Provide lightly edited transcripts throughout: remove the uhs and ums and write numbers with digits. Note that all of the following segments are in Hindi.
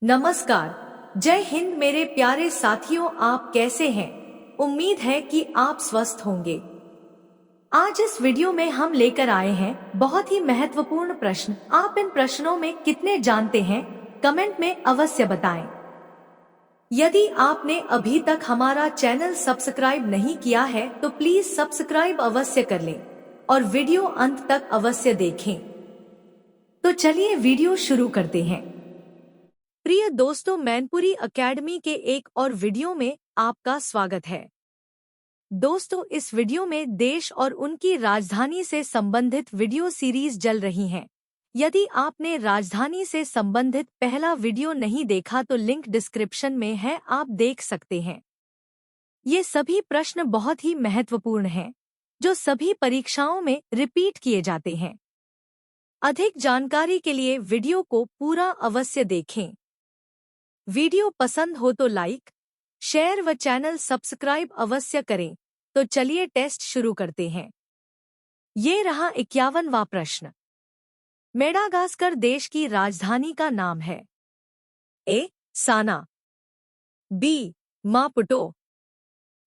नमस्कार। जय हिंद मेरे प्यारे साथियों, आप कैसे हैं? उम्मीद है कि आप स्वस्थ होंगे। आज इस वीडियो में हम लेकर आए हैं बहुत ही महत्वपूर्ण प्रश्न। आप इन प्रश्नों में कितने जानते हैं, कमेंट में अवश्य बताएं। यदि आपने अभी तक हमारा चैनल सब्सक्राइब नहीं किया है तो प्लीज सब्सक्राइब अवश्य कर लें और वीडियो अंत तक अवश्य देखें। तो चलिए वीडियो शुरू करते हैं। प्रिय दोस्तों, मैनपुरी एकेडमी के एक और वीडियो में आपका स्वागत है। दोस्तों, इस वीडियो में देश और उनकी राजधानी से संबंधित वीडियो सीरीज चल रही हैं। यदि आपने राजधानी से संबंधित पहला वीडियो नहीं देखा तो लिंक डिस्क्रिप्शन में है, आप देख सकते हैं। ये सभी प्रश्न बहुत ही महत्वपूर्ण हैं, जो सभी परीक्षाओं में रिपीट किए जाते हैं। अधिक जानकारी के लिए वीडियो को पूरा अवश्य देखें। वीडियो पसंद हो तो लाइक, शेयर व चैनल सब्सक्राइब अवश्य करें। तो चलिए टेस्ट शुरू करते हैं। ये रहा 51वां प्रश्न। मेडागास्कर देश की राजधानी का नाम है? ए. साना, बी. मापुटो,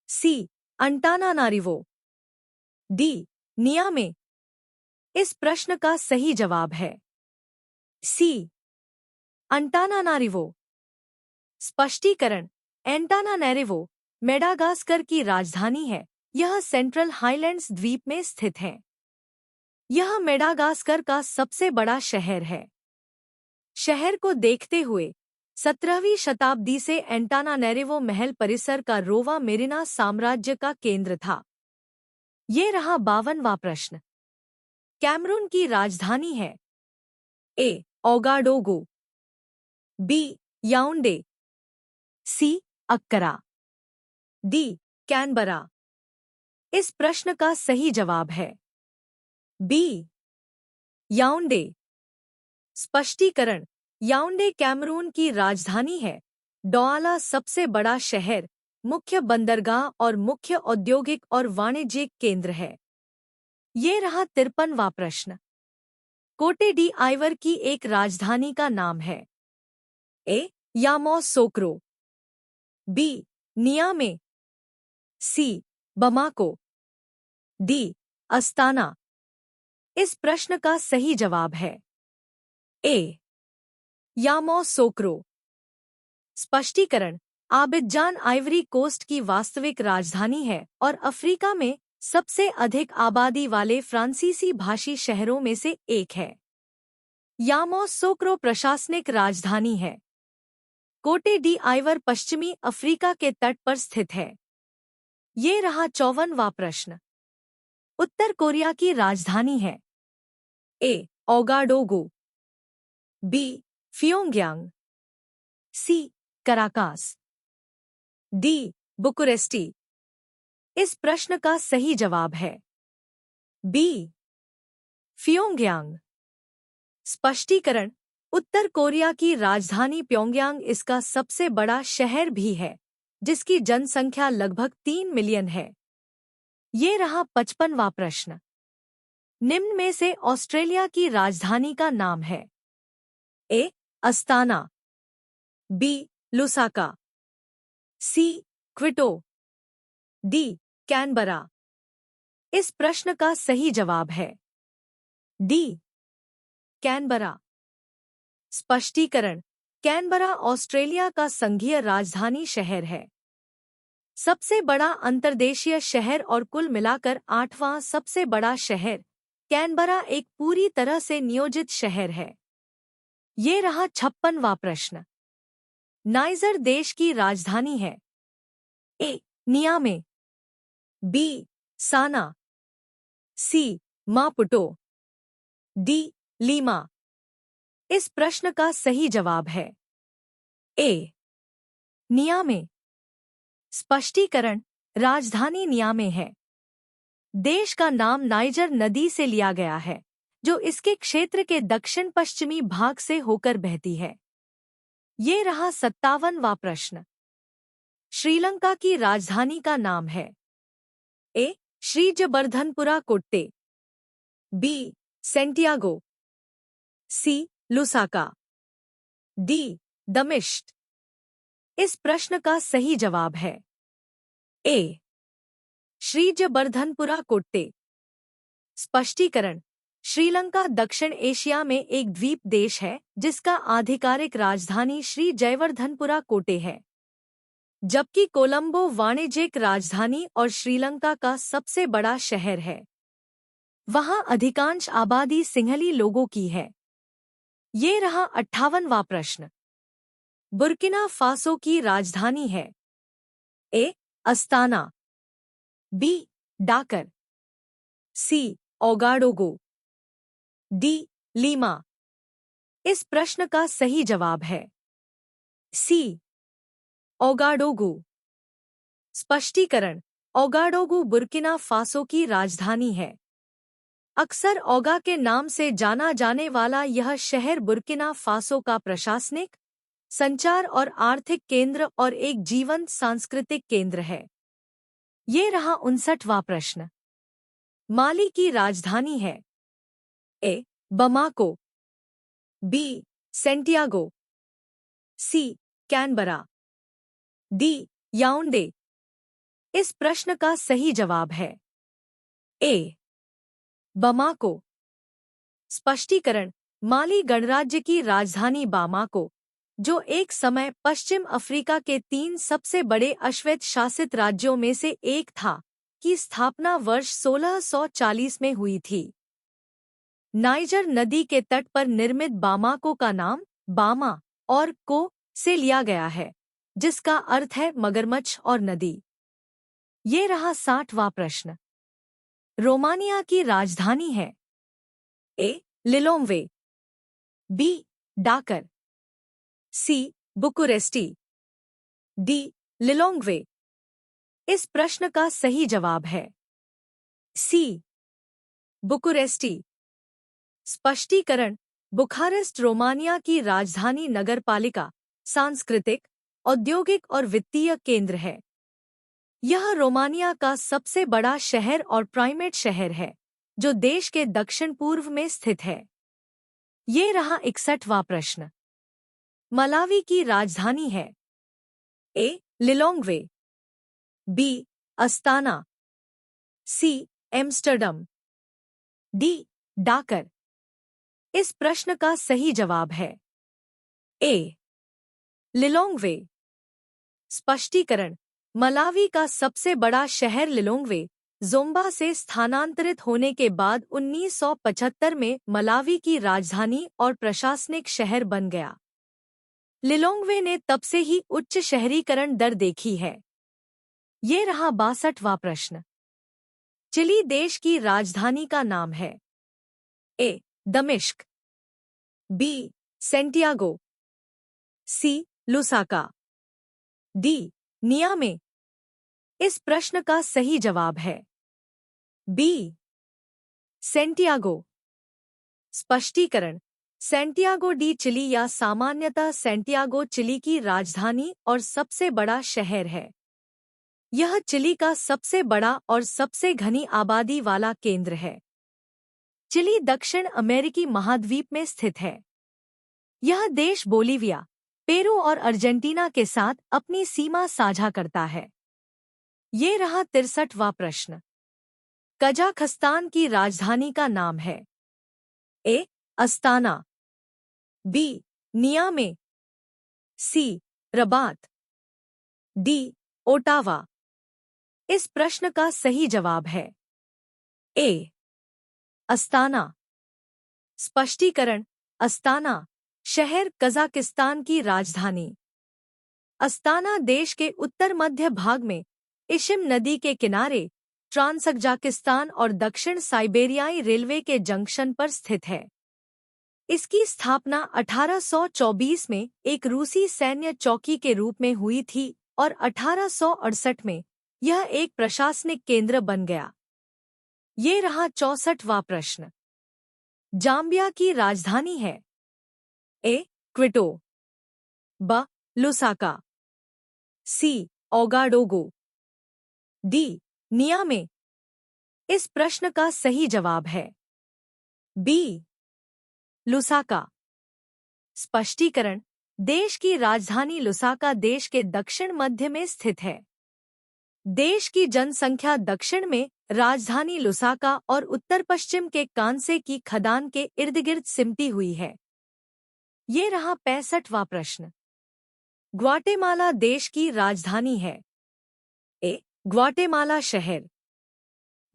सी. अंटानानारिवो, डी. नियामे। इस प्रश्न का सही जवाब है सी. अंटानानारिवो। स्पष्टीकरण: एंटानानारिवो मेडागास्कर की राजधानी है। यह सेंट्रल हाईलैंड्स द्वीप में स्थित है। यह मेडागास्कर का सबसे बड़ा शहर है। शहर को देखते हुए 17वीं शताब्दी से एंटानानारिवो महल परिसर का रोवा मेरिना साम्राज्य का केंद्र था। ये रहा 52वां प्रश्न। कैमरून की राजधानी है? A. Ouagadougou, B. याओंडे, C. अक्करा, D. Canberra. इस प्रश्न का सही जवाब है बी. याओंडे। स्पष्टीकरण: याओंडे कैमरून की राजधानी है। डोआला सबसे बड़ा शहर, मुख्य बंदरगाह और मुख्य औद्योगिक और वाणिज्यिक केंद्र है। ये रहा 53वां प्रश्न। कोटे डी आइवर की एक राजधानी का नाम है? A. Yamoussoukro, B. Niamey, C. Bamako, D. Astana. इस प्रश्न का सही जवाब है ए. यामोसोक्रो। स्पष्टीकरण: आबिदजान आइवरी कोस्ट की वास्तविक राजधानी है और अफ्रीका में सबसे अधिक आबादी वाले फ्रांसीसी भाषी शहरों में से एक है। यामोसोक्रो प्रशासनिक राजधानी है। कोटे डी आइवर पश्चिमी अफ्रीका के तट पर स्थित है। ये रहा 54वां प्रश्न। उत्तर कोरिया की राजधानी है? A. Ouagadougou, B. Pyongyang, C. Caracas, D. Bucuresti. इस प्रश्न का सही जवाब है बी. प्योंगयांग। स्पष्टीकरण: उत्तर कोरिया की राजधानी प्योंगयांग इसका सबसे बड़ा शहर भी है, जिसकी जनसंख्या लगभग 3 मिलियन है। ये रहा 55वां प्रश्न। निम्न में से ऑस्ट्रेलिया की राजधानी का नाम है? A. Astana, B. Lusaka, C. Quito, D. Canberra. इस प्रश्न का सही जवाब है डी. कैनबरा। स्पष्टीकरण: कैनबरा ऑस्ट्रेलिया का संघीय राजधानी शहर है। सबसे बड़ा अंतर्देशीय शहर और कुल मिलाकर 8वां सबसे बड़ा शहर, कैनबरा एक पूरी तरह से नियोजित शहर है। ये रहा 56वां प्रश्न। नाइजर देश की राजधानी है? A. Niamey, B. Sanaa, C. Maputo, D. Lima. इस प्रश्न का सही जवाब है ए. नियामे। स्पष्टीकरण: राजधानी नियामे है। देश का नाम नाइजर नदी से लिया गया है, जो इसके क्षेत्र के दक्षिण पश्चिमी भाग से होकर बहती है। ये रहा 57वां प्रश्न। श्रीलंका की राजधानी का नाम है? A. Sri Jayawardenepura Kotte, B. Santiago, C. Lusaka, D. दमिश्क। इस प्रश्न का सही जवाब है ए श्रीजबर्धनपुरा कोट्टे। स्पष्टीकरण। श्रीलंका दक्षिण एशिया में एक द्वीप देश है जिसका आधिकारिक राजधानी श्री जयवर्धनपुरा कोटे है, जबकि कोलंबो वाणिज्यिक राजधानी और श्रीलंका का सबसे बड़ा शहर है। वहां अधिकांश आबादी सिंहली लोगों की है। ये रहा 58वां प्रश्न। बुर्किना फासो की राजधानी है A Astana, B डाकर, C ओगाडोगो, D Lima. इस प्रश्न का सही जवाब है सी ओगाडोगो। स्पष्टीकरण। ओगाडोगो बुर्किना फासो की राजधानी है। अक्सर ओगा के नाम से जाना जाने वाला यह शहर बुर्किना फासो का प्रशासनिक, संचार और आर्थिक केंद्र और एक जीवंत सांस्कृतिक केंद्र है। ये रहा 59वां प्रश्न। माली की राजधानी है ए Bamako, B Santiago, C Canberra, D याओंडे। इस प्रश्न का सही जवाब है ए बमाको। स्पष्टीकरण। माली गणराज्य की राजधानी बामाको, जो एक समय पश्चिम अफ्रीका के 3 सबसे बड़े अश्वेत शासित राज्यों में से एक था, की स्थापना वर्ष 1640 में हुई थी। नाइजर नदी के तट पर निर्मित बामाको का नाम बामा और को से लिया गया है, जिसका अर्थ है मगरमच्छ और नदी। ये रहा 60वां प्रश्न। रोमानिया की राजधानी है ए लिलोंग्वे, बी डाकर, सी बुकुरेस्टी, डी लिलोंग्वे। इस प्रश्न का सही जवाब है सी बुकुरेस्टी। स्पष्टीकरण। बुखारेस्ट रोमानिया की राजधानी नगरपालिका, सांस्कृतिक, औद्योगिक और वित्तीय केंद्र है। यह रोमानिया का सबसे बड़ा शहर और प्राइमेट शहर है, जो देश के दक्षिण पूर्व में स्थित है। ये रहा 61वां प्रश्न। मलावी की राजधानी है ए लिलोंग्वे, बी अस्ताना, सी एम्स्टर्डम, डी डाकर। इस प्रश्न का सही जवाब है ए लिलोंग्वे। स्पष्टीकरण। मलावी का सबसे बड़ा शहर लिलोंग्वे, ज़ोम्बा से स्थानांतरित होने के बाद 1975 में मलावी की राजधानी और प्रशासनिक शहर बन गया। लिलोंग्वे ने तब से ही उच्च शहरीकरण दर देखी है। ये रहा 62वां प्रश्न। चिली देश की राजधानी का नाम है ए दमिश्क, B Santiago, C Lusaka, D नियामे। इस प्रश्न का सही जवाब है बी सेंटियागो। स्पष्टीकरण। सेंटियागो डी चिली या सामान्यतः सेंटियागो चिली की राजधानी और सबसे बड़ा शहर है। यह चिली का सबसे बड़ा और सबसे घनी आबादी वाला केंद्र है। चिली दक्षिण अमेरिकी महाद्वीप में स्थित है। यह देश बोलीविया, पेरू और अर्जेंटीना के साथ अपनी सीमा साझा करता है। ये रहा 63वां प्रश्न। कजाखस्तान की राजधानी का नाम है A Astana, B Niamey, C Rabat, D Ottawa. इस प्रश्न का सही जवाब है ए अस्ताना। स्पष्टीकरण। अस्ताना शहर कजाकिस्तान की राजधानी। अस्ताना देश के उत्तर मध्य भाग में इशिम नदी के किनारे ट्रांसकजाकिस्तान और दक्षिण साइबेरियाई रेलवे के जंक्शन पर स्थित है। इसकी स्थापना 1824 में एक रूसी सैन्य चौकी के रूप में हुई थी और 1868 में यह एक प्रशासनिक केंद्र बन गया। ये रहा 64वां प्रश्न। जाम्बिया की राजधानी है ए क्विटो, ब लुसाका, सी ओगाडोगो, डी नियामे। इस प्रश्न का सही जवाब है बी लुसाका। स्पष्टीकरण। देश की राजधानी लुसाका देश के दक्षिण मध्य में स्थित है। देश की जनसंख्या दक्षिण में राजधानी लुसाका और उत्तर पश्चिम के कांसे की खदान के इर्दगिर्द सिमटी हुई है। ये रहा 65वां प्रश्न। ग्वाटेमाला देश की राजधानी है। ए. ग्वाटेमाला शहर,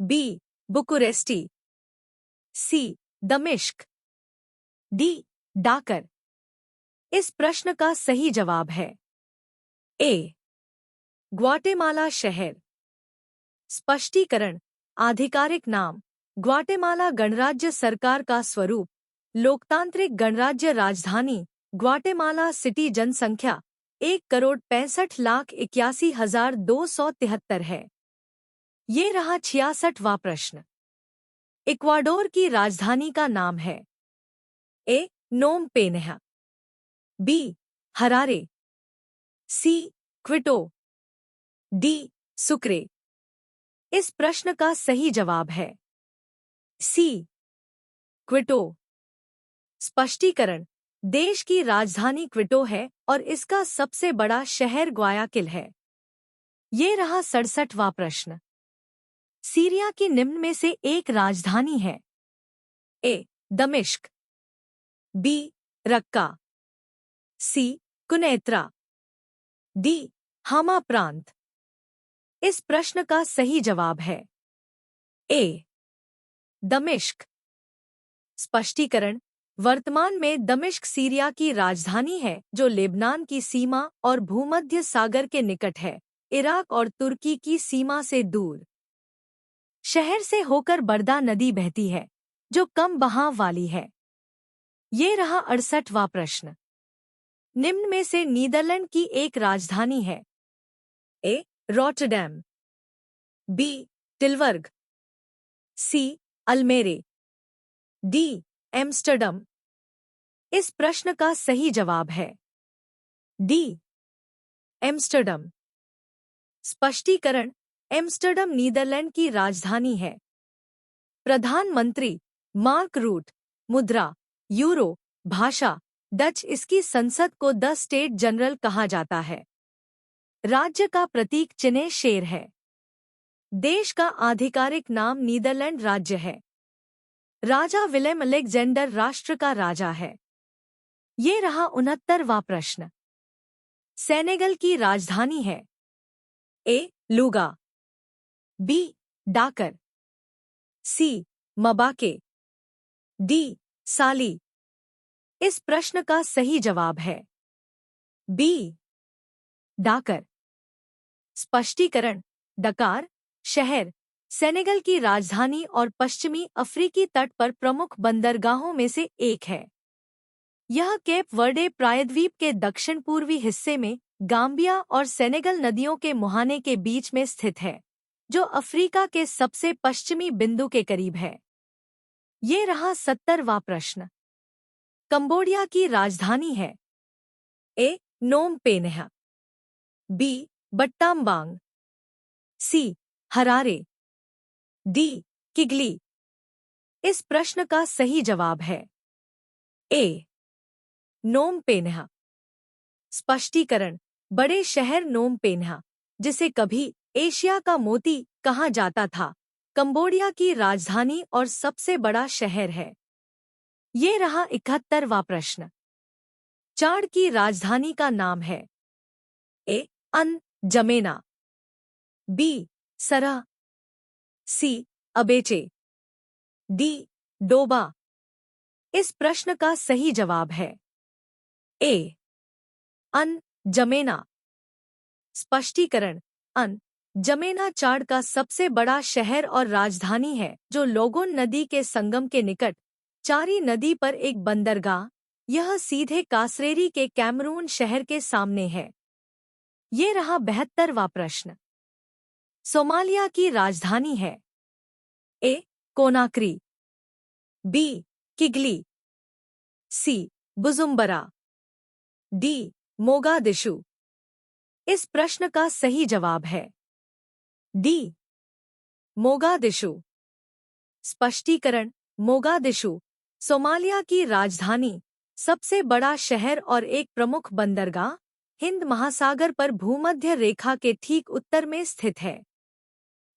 बी. बुकुरेस्टी, सी. दमिश्क, डी. डाकर। इस प्रश्न का सही जवाब है ए. ग्वाटेमाला शहर। स्पष्टीकरण। आधिकारिक नाम ग्वाटेमाला गणराज्य सरकार का स्वरूप लोकतांत्रिक गणराज्य राजधानी ग्वाटेमाला सिटी जनसंख्या 1,65,81,273 है। ये रहा 66वां प्रश्न। इक्वाडोर की राजधानी का नाम है। A. Phnom Penh, B. Harare, C. Quito, D. Sucre. इस प्रश्न का सही जवाब है सी. क्विटो। स्पष्टीकरण। देश की राजधानी क्विटो है और इसका सबसे बड़ा शहर ग्वायाकिल है। ये रहा 67वां प्रश्न। सीरिया की निम्न में से एक राजधानी है। ए. दमिश्क, बी. रक्का, सी. कुनैत्रा, डी. हामा प्रांत। इस प्रश्न का सही जवाब है ए. दमिश्क। स्पष्टीकरण। वर्तमान में दमिश्क सीरिया की राजधानी है जो लेबनान की सीमा और भूमध्य सागर के निकट है, इराक और तुर्की की सीमा से दूर। शहर से होकर बर्दा नदी बहती है जो कम बहाव वाली है। ये रहा 68वां प्रश्न। निम्न में से नीदरलैंड की एक राजधानी है। A. Rotterdam, B. Tilburg, C. Almere, D. Amsterdam. इस प्रश्न का सही जवाब है डी. एम्स्टर्डम। स्पष्टीकरण। एम्स्टर्डम नीदरलैंड की राजधानी है। प्रधानमंत्री मार्क रूट, मुद्रा यूरो, भाषा डच। इसकी संसद को द स्टेट जनरल कहा जाता है। राज्य का प्रतीक चिन्ह शेर है। देश का आधिकारिक नाम नीदरलैंड राज्य है। राजा विलेम अलेक्जेंडर राष्ट्र का राजा है। ये रहा 69वां प्रश्न। सेनेगल की राजधानी है। ए. लूगा, बी. डाकर, सी. मबाके, डी. साली। इस प्रश्न का सही जवाब है बी. डाकर। स्पष्टीकरण। डकार शहर सेनेगल की राजधानी और पश्चिमी अफ्रीकी तट पर प्रमुख बंदरगाहों में से एक है। यह केप वर्डे प्रायद्वीप के दक्षिण पूर्वी हिस्से में गाम्बिया और सेनेगल नदियों के मुहाने के बीच में स्थित है, जो अफ्रीका के सबसे पश्चिमी बिंदु के करीब है। ये रहा 70वां प्रश्न। कंबोडिया की राजधानी है। A. Phnom Penh, B. Battambang, C. Harare, D. Kigali. इस प्रश्न का सही जवाब है ए. नोम पेन्हा। स्पष्टीकरण। बड़े शहर नोम पेन्हा, जिसे कभी एशिया का मोती कहा जाता था, कंबोडिया की राजधानी और सबसे बड़ा शहर है। ये रहा 71वां प्रश्न। चाड की राजधानी का नाम है। ए. अन जमेना, बी. सरा, सी. अबेचे, डी. डोबा। इस प्रश्न का सही जवाब है ए. अन जमेना। स्पष्टीकरण। अन जमेना चाड का सबसे बड़ा शहर और राजधानी है, जो लोगोन नदी के संगम के निकट चारी नदी पर एक बंदरगाह। यह सीधे कासरेरी के कैमरून शहर के सामने है। ये रहा 72वां प्रश्न। सोमालिया की राजधानी है। A. Conakry, B. Kigali, C. Bujumbura, D. Mogadishu. इस प्रश्न का सही जवाब है डी. मोगादिशु। स्पष्टीकरण। मोगादिशु सोमालिया की राजधानी सबसे बड़ा शहर और एक प्रमुख बंदरगाह हिंद महासागर पर भूमध्य रेखा के ठीक उत्तर में स्थित है।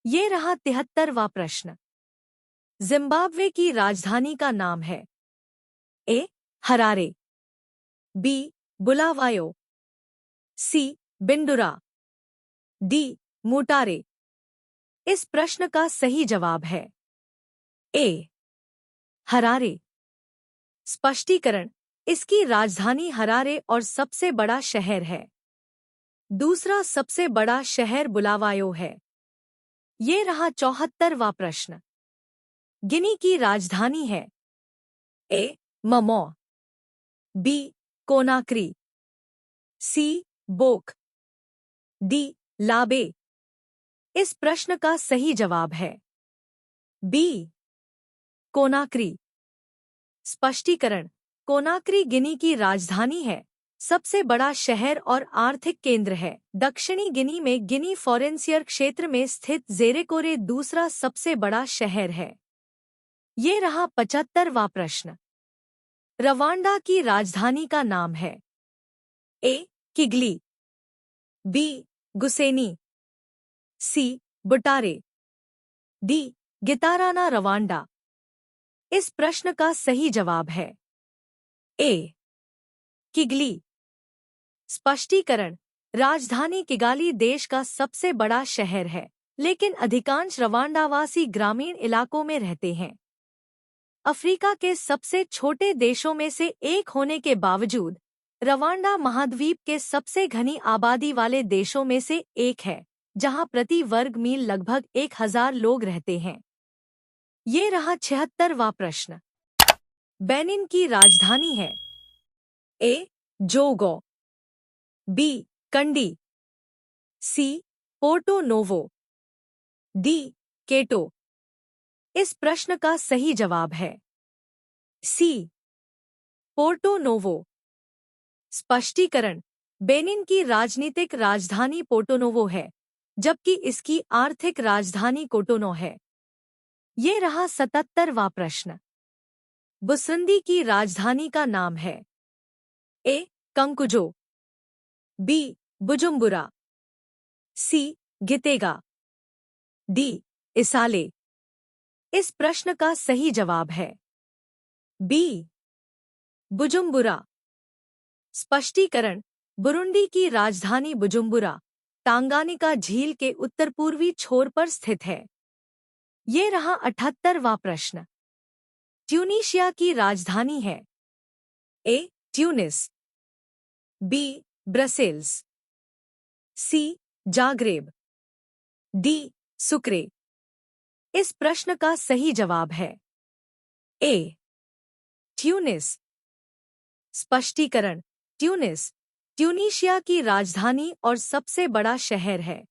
ये रहा 73वां प्रश्न। जिम्बाब्वे की राजधानी का नाम है A. Harare, B. Bulawayo, C. Bindura, D. Mutare. इस प्रश्न का सही जवाब है ए. हरारे। स्पष्टीकरण, इसकी राजधानी हरारे और सबसे बड़ा शहर है। दूसरा सबसे बड़ा शहर बुलावायो है। ये रहा 74वां प्रश्न। गिनी की राजधानी है ए. ममो, बी. कोनाक्री, सी. बोक, डी. लाबे। इस प्रश्न का सही जवाब है बी. कोनाक्री। स्पष्टीकरण, कोनाक्री गिनी की राजधानी है, सबसे बड़ा शहर और आर्थिक केंद्र है। दक्षिणी गिनी में गिनी फॉरेंसियर क्षेत्र में स्थित जेरेकोरे दूसरा सबसे बड़ा शहर है। ये रहा 75वां प्रश्न। रवांडा की राजधानी का नाम है ए. किगली, बी. गुसेनी, सी. बुटारे, डी. गिताराना रवांडा। इस प्रश्न का सही जवाब है ए. किगली। स्पष्टीकरण, राजधानी किगाली देश का सबसे बड़ा शहर है, लेकिन अधिकांश रवांडावासी ग्रामीण इलाकों में रहते हैं। अफ्रीका के सबसे छोटे देशों में से एक होने के बावजूद रवांडा महाद्वीप के सबसे घनी आबादी वाले देशों में से एक है, जहां प्रति वर्ग मील लगभग 1000 लोग रहते हैं। ये रहा 76वां प्रश्न। बेनिन की राजधानी है A. Djougou, B. Kandi, C. Porto Novo, D. Ketou. इस प्रश्न का सही जवाब है सी. Porto Novo. स्पष्टीकरण, बेनिन की राजनीतिक राजधानी पोर्टोनोवो है, जबकि इसकी आर्थिक राजधानी कोटोनो है। ये रहा 77वां प्रश्न। बुसरुंडी की राजधानी का नाम है A. Kankuzo, B. Bujumbura, C. Gitega, D. Isale. इस प्रश्न का सही जवाब है बी. बुजुम्बुरा। स्पष्टीकरण, बुरुंडी की राजधानी बुजुम्बुरा टांगानिका झील के उत्तर पूर्वी छोर पर स्थित है। ये रहा 78वां प्रश्न। ट्यूनीशिया की राजधानी है A. Tunis, B. Brussels, C. Zagreb, D. Sucre. इस प्रश्न का सही जवाब है ए. ट्यूनिस। स्पष्टीकरण, ट्यूनिस ट्यूनीशिया की राजधानी और सबसे बड़ा शहर है।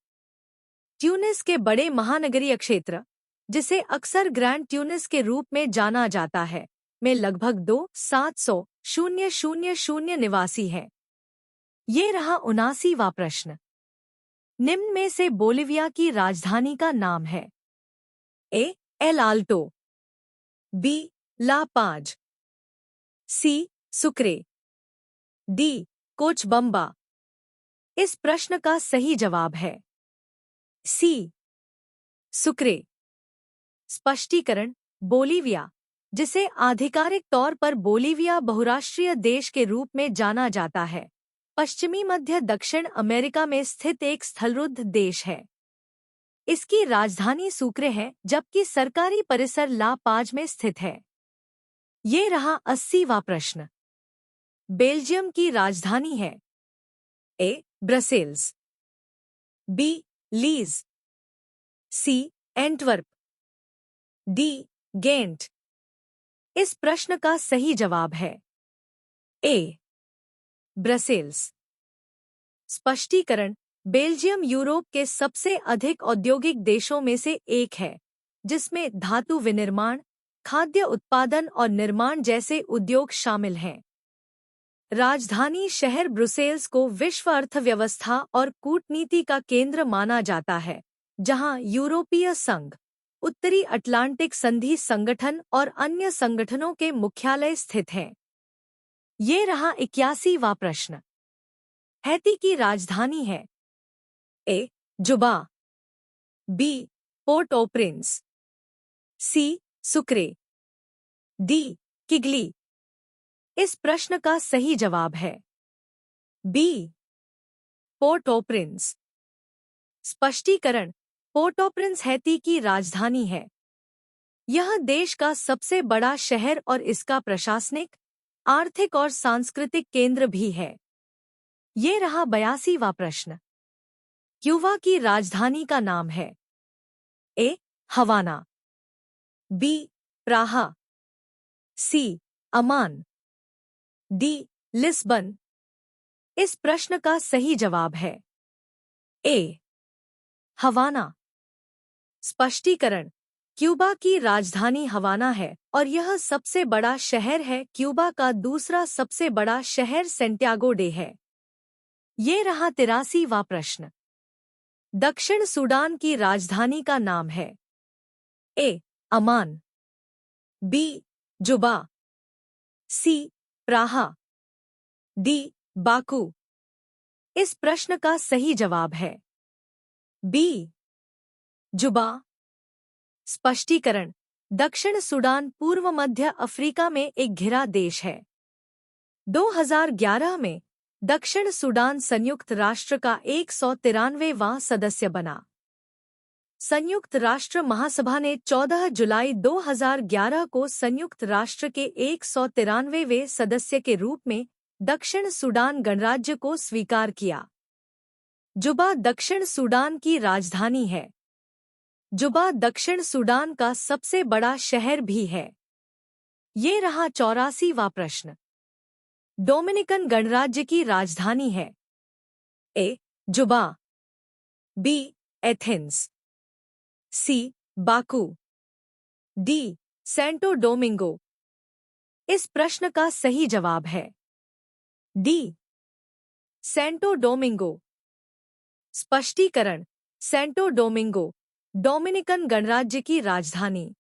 ट्यूनिस के बड़े महानगरीय क्षेत्र, जिसे अक्सर ग्रैंड ट्यूनिस के रूप में जाना जाता है, में लगभग 2,700,000 निवासी हैं। ये रहा 79वां प्रश्न। निम्न में से बोलिविया की राजधानी का नाम है A. El Alto, B. La Paz, C. Sukre, D. कोचबम्बा। इस प्रश्न का सही जवाब है सी. सुक्रे। स्पष्टीकरण, बोलिविया, जिसे आधिकारिक तौर पर बोलिविया बहुराष्ट्रीय देश के रूप में जाना जाता है, पश्चिमी मध्य दक्षिण अमेरिका में स्थित एक स्थलरुद्ध देश है। इसकी राजधानी सुक्रे है, जबकि सरकारी परिसर ला पाज में स्थित है। ये रहा 80वां प्रश्न। बेल्जियम की राजधानी है A. Brussels, B. Liège, C. Antwerp, D. Ghent. इस प्रश्न का सही जवाब है ए. ब्रसेल्स। स्पष्टीकरण, बेल्जियम यूरोप के सबसे अधिक औद्योगिक देशों में से एक है, जिसमें धातु विनिर्माण, खाद्य उत्पादन और निर्माण जैसे उद्योग शामिल हैं। राजधानी शहर ब्रुसेल्स को विश्व अर्थव्यवस्था और कूटनीति का केंद्र माना जाता है, जहां यूरोपीय संघ, उत्तरी अटलांटिक संधि संगठन और अन्य संगठनों के मुख्यालय स्थित हैं। ये रहा 81वां प्रश्न। हैती की राजधानी है ए जुबा, बी पोर्ट ओ प्रिंस, सी सुक्रे, डी किगली। इस प्रश्न का सही जवाब है बी पोर्ट ओ प्रिंस। स्पष्टीकरण। पोर्ट ओ प्रिंस हैती की राजधानी है। यह देश का सबसे बड़ा शहर और इसका प्रशासनिक, आर्थिक और सांस्कृतिक केंद्र भी है। ये रहा 82वां प्रश्न। क्यूबा की राजधानी का नाम है ए हवाना, बी प्राहा, सी अमान, डी लिस्बन। इस प्रश्न का सही जवाब है ए हवाना। स्पष्टीकरण। क्यूबा की राजधानी हवाना है और यह सबसे बड़ा शहर है। क्यूबा का दूसरा सबसे बड़ा शहर सेंटियागो डे है। ये रहा 83वां प्रश्न। दक्षिण सूडान की राजधानी का नाम है ए अमान, बी जुबा, सी प्राहा, डी बाकू। इस प्रश्न का सही जवाब है बी जुबा। स्पष्टीकरण। दक्षिण सूडान पूर्व मध्य अफ्रीका में एक घिरा देश है। 2011 में दक्षिण सूडान संयुक्त राष्ट्र का 193वां सदस्य बना। संयुक्त राष्ट्र महासभा ने 14 जुलाई 2011 को संयुक्त राष्ट्र के 193वें सदस्य के रूप में दक्षिण सूडान गणराज्य को स्वीकार किया। जुबा दक्षिण सूडान की राजधानी है। जुबा दक्षिण सूडान का सबसे बड़ा शहर भी है। ये रहा 84वां प्रश्न। डोमिनिकन गणराज्य की राजधानी है ए जुबा, बी एथेंस, सी बाकू, डी सेंटो डोमिंगो। इस प्रश्न का सही जवाब है डी सेंटो डोमिंगो। स्पष्टीकरण। सेंटो डोमिंगो डोमिनिकन गणराज्य की राजधानी।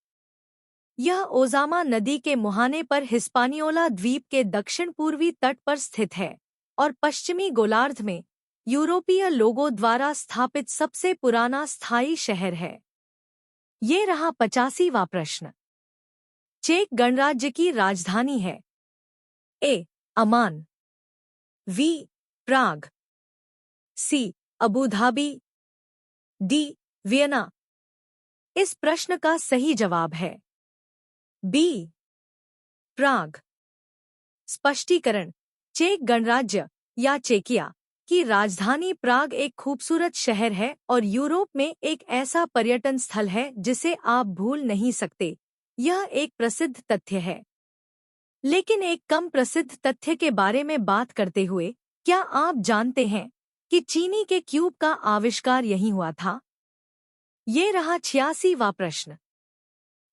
यह ओजामा नदी के मुहाने पर हिस्पानियोला द्वीप के दक्षिण पूर्वी तट पर स्थित है और पश्चिमी गोलार्ध में यूरोपीय लोगों द्वारा स्थापित सबसे पुराना स्थायी शहर है। ये रहा 85वां प्रश्न। चेक गणराज्य की राजधानी है A Amman, B Prague, C Abu Dhabi, D Vienna. इस प्रश्न का सही जवाब है बी प्राग। स्पष्टीकरण। चेक गणराज्य या चेकिया की राजधानी प्राग एक खूबसूरत शहर है और यूरोप में एक ऐसा पर्यटन स्थल है जिसे आप भूल नहीं सकते। यह एक प्रसिद्ध तथ्य है। लेकिन एक कम प्रसिद्ध तथ्य के बारे में बात करते हुए, क्या आप जानते हैं कि चीनी के क्यूब का आविष्कार यहीं हुआ था? ये रहा 86वां प्रश्न।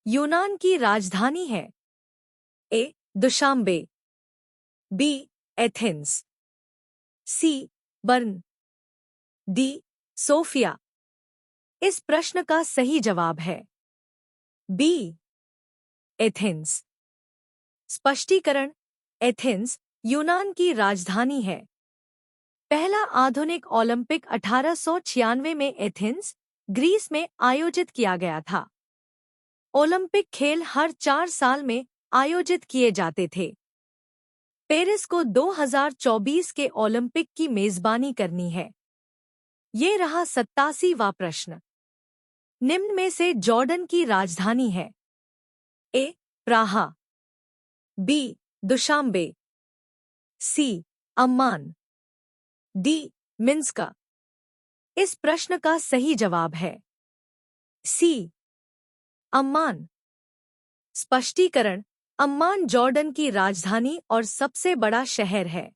यूनान की राजधानी है ए दुशांबे, बी एथेंस, सी बर्न, डी सोफिया। इस प्रश्न का सही जवाब है बी एथेंस। स्पष्टीकरण। एथेंस यूनान की राजधानी है। पहला आधुनिक ओलंपिक 1896 में एथेंस, ग्रीस में आयोजित किया गया था। ओलंपिक खेल हर 4 साल में आयोजित किए जाते थे। पेरिस को 2024 के ओलंपिक की मेजबानी करनी है। ये रहा 87वां प्रश्न। निम्न में से जॉर्डन की राजधानी है ए प्राहा, बी दुशांबे, सी अम्मान, डी मिन्स्क। इस प्रश्न का सही जवाब है सी अम्मान। स्पष्टीकरण। अम्मान जॉर्डन की राजधानी और सबसे बड़ा शहर है।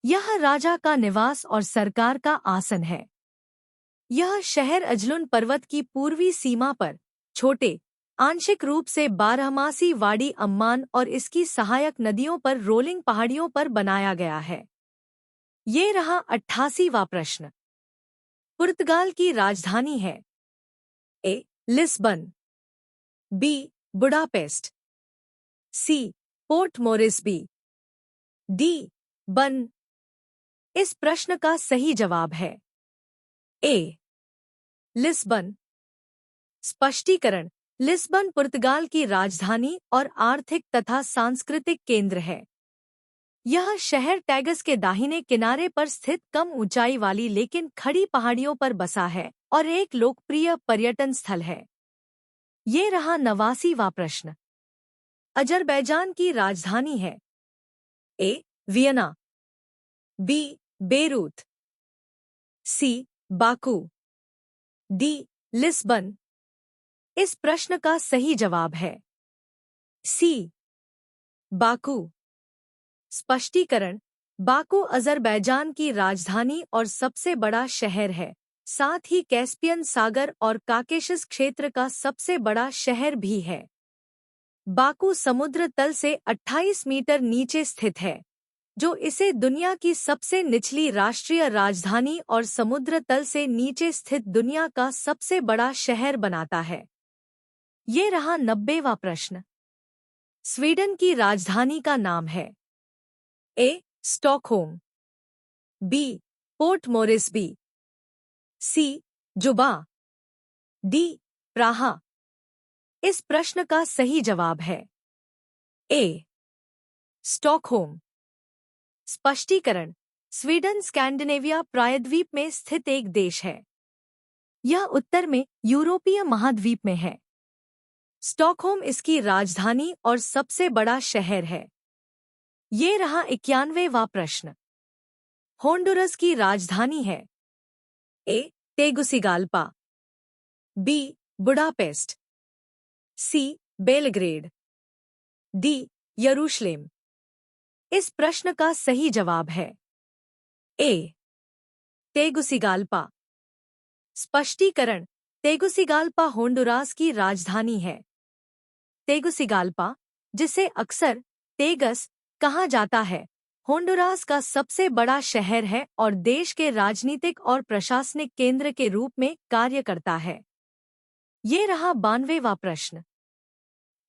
यह राजा का निवास और सरकार का आसन है। यह शहर अजलुन पर्वत की पूर्वी सीमा पर छोटे, आंशिक रूप से बारहमासी वाडी अम्मान और इसकी सहायक नदियों पर रोलिंग पहाड़ियों पर बनाया गया है। ये रहा 88वां प्रश्न। पुर्तगाल की राजधानी है ए लिस्बन, बी बुडापेस्ट, सी पोर्ट मोरिस्बी, डी बन। इस प्रश्न का सही जवाब है ए लिस्बन। स्पष्टीकरण। लिस्बन पुर्तगाल की राजधानी और आर्थिक तथा सांस्कृतिक केंद्र है। यह शहर टैगस के दाहिने किनारे पर स्थित कम ऊंचाई वाली लेकिन खड़ी पहाड़ियों पर बसा है और एक लोकप्रिय पर्यटन स्थल है। ये रहा 89वां प्रश्न। अजरबैजान की राजधानी है ए वियना, बी बेरूत, सी बाकू, डी लिस्बन। इस प्रश्न का सही जवाब है सी बाकू। स्पष्टीकरण। बाकू अजरबैजान की राजधानी और सबसे बड़ा शहर है, साथ ही कैस्पियन सागर और काकेशस क्षेत्र का सबसे बड़ा शहर भी है। बाकू समुद्र तल से 28 मीटर नीचे स्थित है, जो इसे दुनिया की सबसे निचली राष्ट्रीय राजधानी और समुद्र तल से नीचे स्थित दुनिया का सबसे बड़ा शहर बनाता है। ये रहा 90वां प्रश्न। स्वीडन की राजधानी का नाम है ए स्टॉकहोम, बी पोर्ट मोरिस्बी, सी जुबा, डी प्राहा। इस प्रश्न का सही जवाब है ए स्टॉकहोम। स्पष्टीकरण। स्वीडन स्कैंडिनेविया प्रायद्वीप में स्थित एक देश है। यह उत्तर में यूरोपीय महाद्वीप में है। स्टॉकहोम इसकी राजधानी और सबसे बड़ा शहर है। ये रहा 91वां प्रश्न। होंडुरस की राजधानी है ए तेगुसिगाल्पा, बी बुडापेस्ट, सी बेलग्रेड, डी यरूशलेम। इस प्रश्न का सही जवाब है ए तेगुसिगाल्पा। स्पष्टीकरण। तेगुसिगाल्पा होंडुरास की राजधानी है। तेगुसिगाल्पा, जिसे अक्सर तेगस कहा जाता है, होंडुरास का सबसे बड़ा शहर है और देश के राजनीतिक और प्रशासनिक केंद्र के रूप में कार्य करता है। ये रहा 92वां प्रश्न।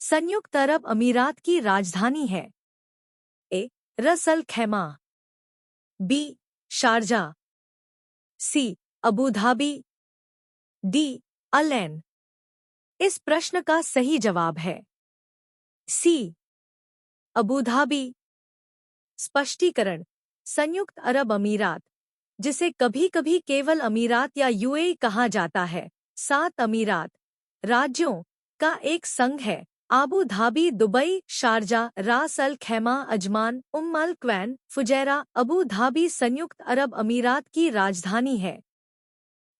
संयुक्त अरब अमीरात की राजधानी है ए रस अल खैमा, बी शारजा, सी अबू धाबी, डी अल ऐन। इस प्रश्न का सही जवाब है सी अबू धाबी। स्पष्टीकरण। संयुक्त अरब अमीरात, जिसे कभी-कभी केवल अमीरात या यूएई कहा जाता है, 7 अमीरात राज्यों का एक संघ है। आबू धाबी, दुबई, शारजा, रास अल खैमा, अजमान, अल क्वैन, फुजैरा, अबू धाबी संयुक्त अरब अमीरात की राजधानी है।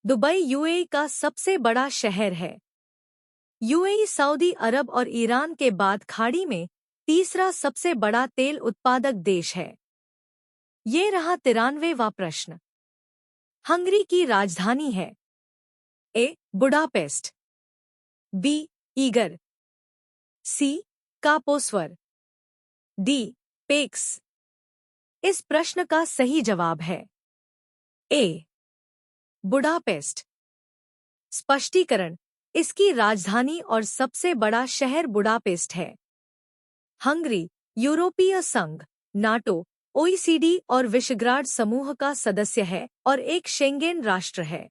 दुबई यूएई का सबसे बड़ा शहर है। यूएई सऊदी अरब और ईरान के बाद खाड़ी में तीसरा सबसे बड़ा तेल उत्पादक देश है। ये रहा 93वां प्रश्न। हंगरी की राजधानी है ए बुडापेस्ट, बी ईगर, सी कापोस्वर, डी पेक्स। इस प्रश्न का सही जवाब है ए बुडापेस्ट। स्पष्टीकरण। इसकी राजधानी और सबसे बड़ा शहर बुडापेस्ट है। हंगरी यूरोपीय संघ, नाटो, ओईसीडी और विश्वग्राड समूह का सदस्य है और एक शेंगेन राष्ट्र है।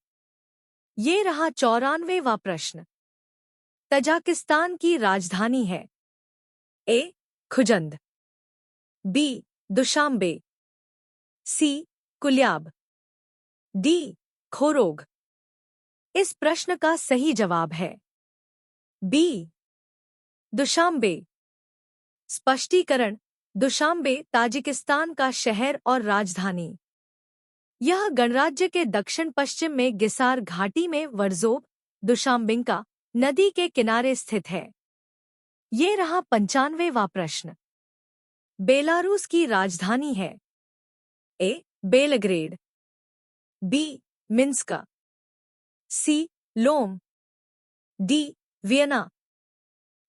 ये रहा 94वां प्रश्न। तजाकिस्तान की राजधानी है ए खुजंद, बी दुशांबे, सी कुल्याब, डी खोरोग। इस प्रश्न का सही जवाब है बी दुशांबे। स्पष्टीकरण। दुशांबे ताजिकिस्तान का शहर और राजधानी। यह गणराज्य के दक्षिण पश्चिम में गिसार घाटी में वर्जोब दुशांबिंका नदी के किनारे स्थित है। ये रहा 95वां प्रश्न। बेलारूस की राजधानी है ए बेलग्रेड, बी मिन्स्क, सी लोम, डी वियना।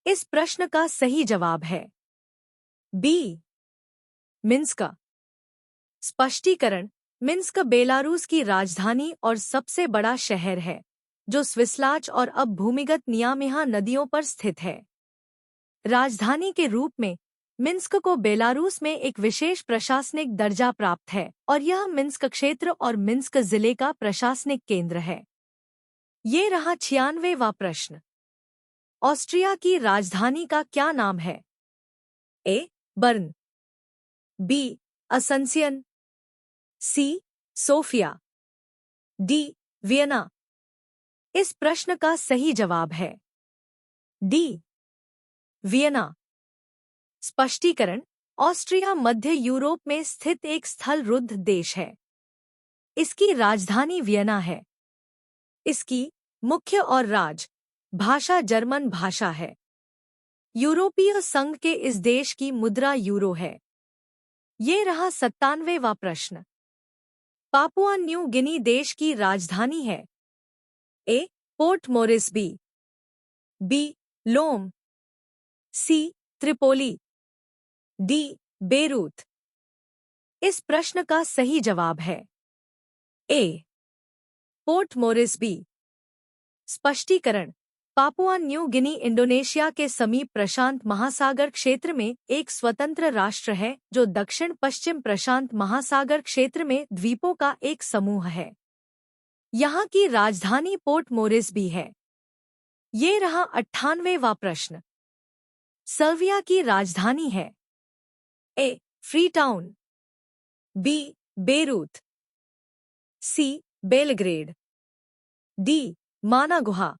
इस प्रश्न का सही जवाब है बी मिन्स्क। स्पष्टीकरण। मिन्स्क बेलारूस की राजधानी और सबसे बड़ा शहर है, जो स्विस्लाच और अब भूमिगत नियामिहा नदियों पर स्थित है। राजधानी के रूप में मिन्स्क को बेलारूस में एक विशेष प्रशासनिक दर्जा प्राप्त है और यह मिन्स्क क्षेत्र और मिन्स्क जिले का प्रशासनिक केंद्र है। ये रहा 96वां प्रश्न। ऑस्ट्रिया की राजधानी का क्या नाम है? A. Bern, B. Asuncion, C. Sofia, D. Vienna. इस प्रश्न का सही जवाब है डी. वियना। स्पष्टीकरण: ऑस्ट्रिया मध्य यूरोप में स्थित एक स्थलरुद्ध देश है। इसकी राजधानी वियना है। इसकी मुख्य और राज भाषा जर्मन भाषा है। यूरोपीय संघ के इस देश की मुद्रा यूरो है। ये रहा 97वां प्रश्न। पापुआ न्यू गिनी देश की राजधानी है। A. Port Moresby, B. Lome, C. Tripoli, D. Beirut. इस प्रश्न का सही जवाब है ए. पोर्ट मोरिस्बी। स्पष्टीकरण: पापुआ न्यू गिनी इंडोनेशिया के समीप प्रशांत महासागर क्षेत्र में एक स्वतंत्र राष्ट्र है जो दक्षिण पश्चिम प्रशांत महासागर क्षेत्र में द्वीपों का एक समूह है। यहाँ की राजधानी पोर्ट मोरिस्बी है। ये रहा 98वां प्रश्न। सर्बिया की राजधानी है। A. Freetown, B. Beirut, C. Belgrade, D. Managua.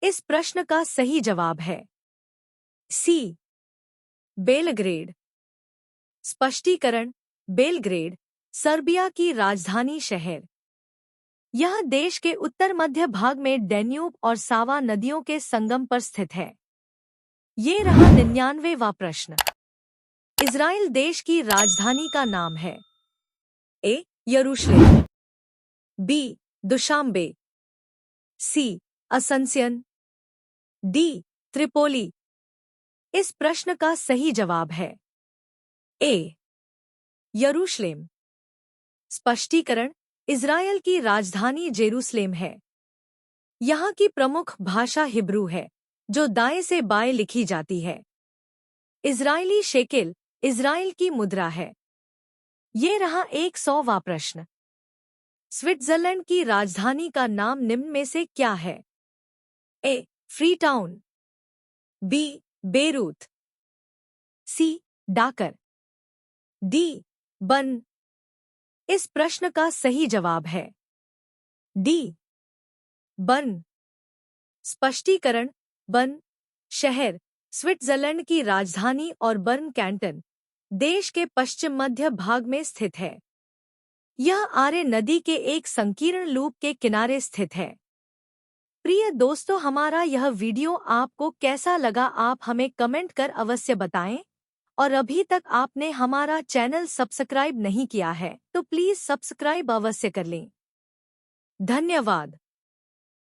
इस प्रश्न का सही जवाब है सी. बेलग्रेड। स्पष्टीकरण: बेलग्रेड सर्बिया की राजधानी शहर। यह देश के उत्तर मध्य भाग में डैन्यूब और सावा नदियों के संगम पर स्थित है। ये रहा 99वां प्रश्न। इज़राइल देश की राजधानी का नाम है। ए. यरूशलेम, बी. दुशांबे, सी. असन्सियन, डी. त्रिपोली। इस प्रश्न का सही जवाब है ए. यरूशलेम। स्पष्टीकरण: इज़राइल की राजधानी जेरूसलेम है। यहाँ की प्रमुख भाषा हिब्रू है जो दाएं से बाएं लिखी जाती है। इज़राइली शेकेल इज़राइल की मुद्रा है। ये रहा 100वां प्रश्न। स्विट्जरलैंड की राजधानी का नाम निम्न में से क्या है? A. Freetown, B. Beirut, C. Dakar, D. Bern. इस प्रश्न का सही जवाब है डी. बर्न। स्पष्टीकरण: बर्न शहर स्विट्जरलैंड की राजधानी और बर्न कैंटन देश के पश्चिम मध्य भाग में स्थित है। यह आरे नदी के एक संकीर्ण लूप के किनारे स्थित है। प्रिय दोस्तों, हमारा यह वीडियो आपको कैसा लगा आप हमें कमेंट कर अवश्य बताएं। और अभी तक आपने हमारा चैनल सब्सक्राइब नहीं किया है तो प्लीज़ सब्सक्राइब अवश्य कर लें। धन्यवाद।